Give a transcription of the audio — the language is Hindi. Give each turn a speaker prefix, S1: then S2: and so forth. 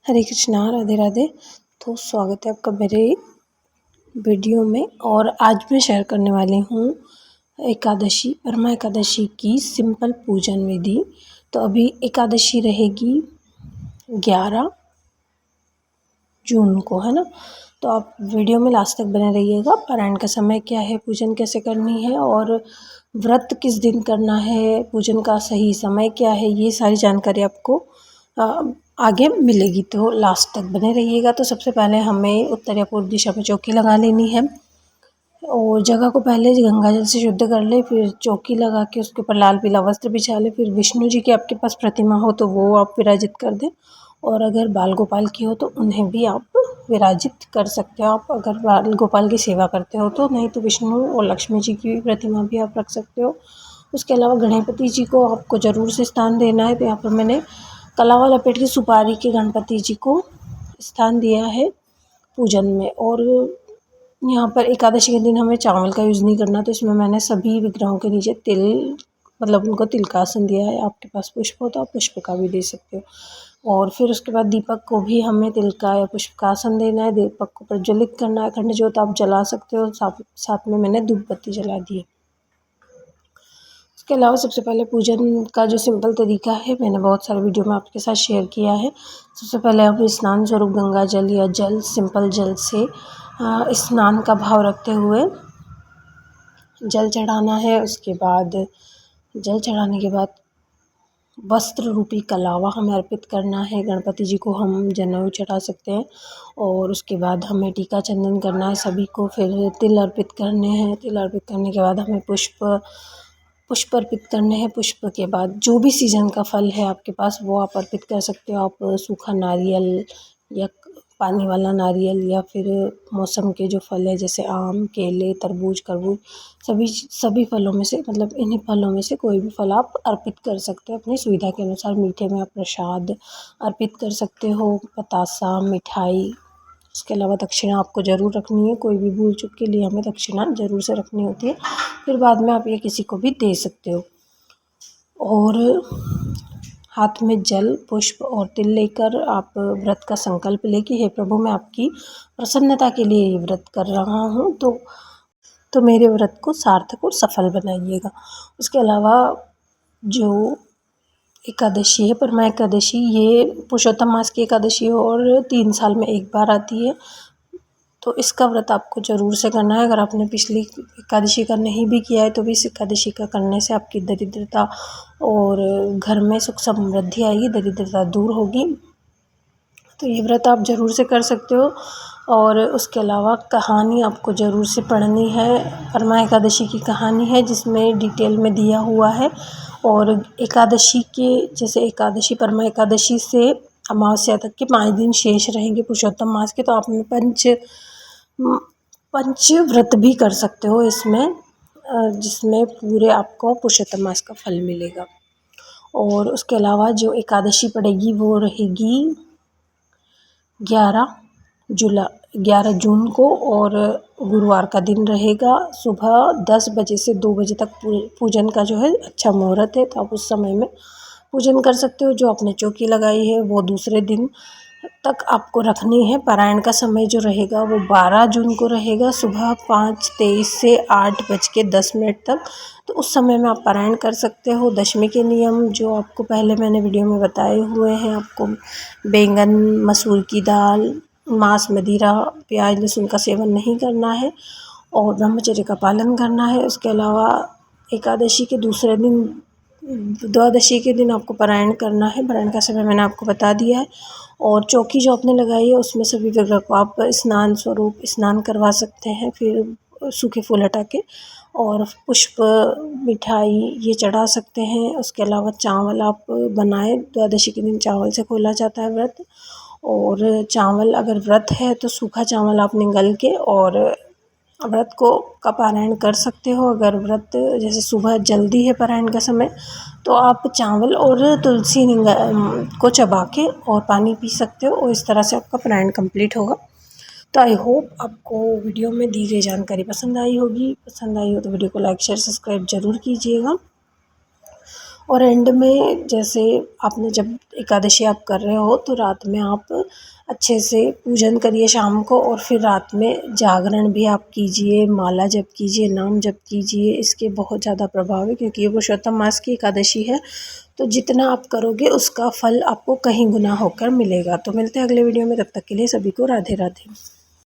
S1: हरे कृष्णा, राधे राधे। तो स्वागत है आपका मेरे वीडियो में। और आज मैं शेयर करने वाली हूँ एकादशी, परमा एकादशी की सिंपल पूजन विधि। तो अभी एकादशी रहेगी 11 जून को, है ना। तो आप वीडियो में लास्ट तक बने रहिएगा। पारायण का समय क्या है, पूजन कैसे करनी है और व्रत किस दिन करना है, पूजन का सही समय क्या है, ये सारी जानकारी आपको आगे मिलेगी। तो लास्ट तक बने रहिएगा। तो सबसे पहले हमें उत्तर या पूर्व दिशा में चौकी लगा लेनी है और जगह को पहले गंगा जल से शुद्ध कर ले, फिर चौकी लगा के उसके ऊपर लाल पीला वस्त्र बिछा ले। फिर विष्णु जी की आपके पास प्रतिमा हो तो वो आप विराजित कर दें, और अगर बाल गोपाल की हो तो उन्हें भी आप विराजित कर सकते हो। आप अगर बाल गोपाल की सेवा करते हो तो, नहीं तो विष्णु और लक्ष्मी जी की प्रतिमा भी आप रख सकते हो। उसके अलावा गणपति जी को आपको ज़रूर से स्थान देना है। तो यहाँ पर मैंने कलावा लपेट की सुपारी के गणपति जी को स्थान दिया है पूजन में। और यहाँ पर एकादशी के दिन हमें चावल का यूज़ नहीं करना, तो इसमें मैंने सभी विग्रहों के नीचे तिल, मतलब उनको तिल का आसन दिया है। आपके पास पुष्प हो तो आप पुष्प का भी दे सकते हो। और फिर उसके बाद दीपक को भी हमें तिल का या पुष्प का आसन देना है। दीपक को प्रज्वलित करना है। अखंड ज्योत आप जला सकते हो, साथ में मैंने धूप बत्ती जला दी है। इसके अलावा सबसे पहले पूजन का जो सिंपल तरीका है, मैंने बहुत सारे वीडियो में आपके साथ शेयर किया है। सबसे पहले हम स्नान स्वरूप गंगा जल या जल, सिंपल जल से स्नान का भाव रखते हुए जल चढ़ाना है। उसके बाद जल चढ़ाने के बाद वस्त्र रूपी कलावा हमें अर्पित करना है। गणपति जी को हम जनेऊ चढ़ा सकते हैं। और उसके बाद हमें टीका चंदन करना है सभी को। फिर तिल अर्पित करने हैं। तिल अर्पित करने के बाद हमें पुष्प अर्पित करने हैं। पुष्प के बाद जो भी सीजन का फल है आपके पास वो आप अर्पित कर सकते हो। आप सूखा नारियल या पानी वाला नारियल, या फिर मौसम के जो फल है जैसे आम, केले, तरबूज, खरबूज, सभी फलों में से, मतलब इन्हीं फलों में से कोई भी फल आप अर्पित कर सकते हो अपनी सुविधा के अनुसार। मीठे में आप प्रसाद अर्पित कर सकते हो, बतासा, मिठाई। इसके अलावा दक्षिणा आपको ज़रूर रखनी है। कोई भी भूल चूक के लिए हमें दक्षिणा ज़रूर से रखनी होती है। फिर बाद में आप ये किसी को भी दे सकते हो। और हाथ में जल, पुष्प और तिल लेकर आप व्रत का संकल्प ले कि हे प्रभु, मैं आपकी प्रसन्नता के लिए ये व्रत कर रहा हूँ, तो मेरे व्रत को सार्थक और सफल बनाइएगा। उसके अलावा जो एकादशी है, परमा एकादशी, ये पुरुषोत्तम मास की एकादशी है और 3 साल में एक बार आती है। तो इसका व्रत आपको ज़रूर से करना है। अगर आपने पिछली एकादशी का नहीं भी किया है तो भी इस एकादशी का करने से आपकी दरिद्रता और घर में सुख समृद्धि आएगी, दरिद्रता दूर होगी। तो ये व्रत आप ज़रूर से कर सकते हो। और उसके अलावा कहानी आपको ज़रूर से पढ़नी है। परमा एकादशी की कहानी है जिसमें डिटेल में दिया हुआ है। और एकादशी के, जैसे एकादशी, परमा एकादशी से अमावस्या तक के 5 दिन शेष रहेंगे पुरुषोत्तम मास के, तो आपने पंच व्रत भी कर सकते हो इसमें, जिसमें पूरे आपको पुरुषोत्तम मास का फल मिलेगा। और उसके अलावा जो एकादशी पड़ेगी वो रहेगी 11 जून को, और गुरुवार का दिन रहेगा। सुबह 10 बजे से 2 बजे तक पूजन का जो है अच्छा मुहूर्त है, तो आप उस समय में पूजन कर सकते हो। जो आपने चौकी लगाई है वो दूसरे दिन तक आपको रखनी है। पारायण का समय जो रहेगा वो 12 जून को रहेगा, सुबह 5:23 से 8:10 तक। तो उस समय में आप पारायण कर सकते हो। दशमी के नियम जो आपको पहले मैंने वीडियो में बताए हुए हैं। आपको बैंगन, मसूर की दाल, मांस, मदिरा, प्याज, लहसुन का सेवन नहीं करना है और ब्रह्मचर्य का पालन करना है। उसके अलावा एकादशी के दूसरे दिन, द्वादशी के दिन आपको पारायण करना है। पारायण का समय मैंने आपको बता दिया है। और चौकी जो आपने लगाई है उसमें सभी विग्रह को आप स्नान स्वरूप स्नान करवा सकते हैं। फिर सूखे फूल हटा के और पुष्प, मिठाई ये चढ़ा सकते हैं। उसके अलावा चावल आप बनाए, द्वादशी के दिन चावल से खोला जाता है व्रत। और चावल, अगर व्रत है तो सूखा चावल आप निगल के और व्रत का पारायण कर सकते हो। अगर व्रत जैसे सुबह जल्दी है पारायण का समय, तो आप चावल और तुलसी को चबा के और पानी पी सकते हो, और इस तरह से आपका पारायण कंप्लीट होगा। तो आई होप आपको वीडियो में दी गई जानकारी पसंद आई होगी। पसंद आई हो तो वीडियो को लाइक, शेयर, सब्सक्राइब ज़रूर कीजिएगा। और एंड में जैसे आपने जब एकादशी आप कर रहे हो तो रात में आप अच्छे से पूजन करिए शाम को, और फिर रात में जागरण भी आप कीजिए, माला जप कीजिए, नाम जप कीजिए। इसके बहुत ज़्यादा प्रभाव है क्योंकि ये पुरुषोत्तम मास की एकादशी है, तो जितना आप करोगे उसका फल आपको कहीं गुना होकर मिलेगा। तो मिलते हैं अगले वीडियो में, तब तक के लिए सभी को राधे राधे।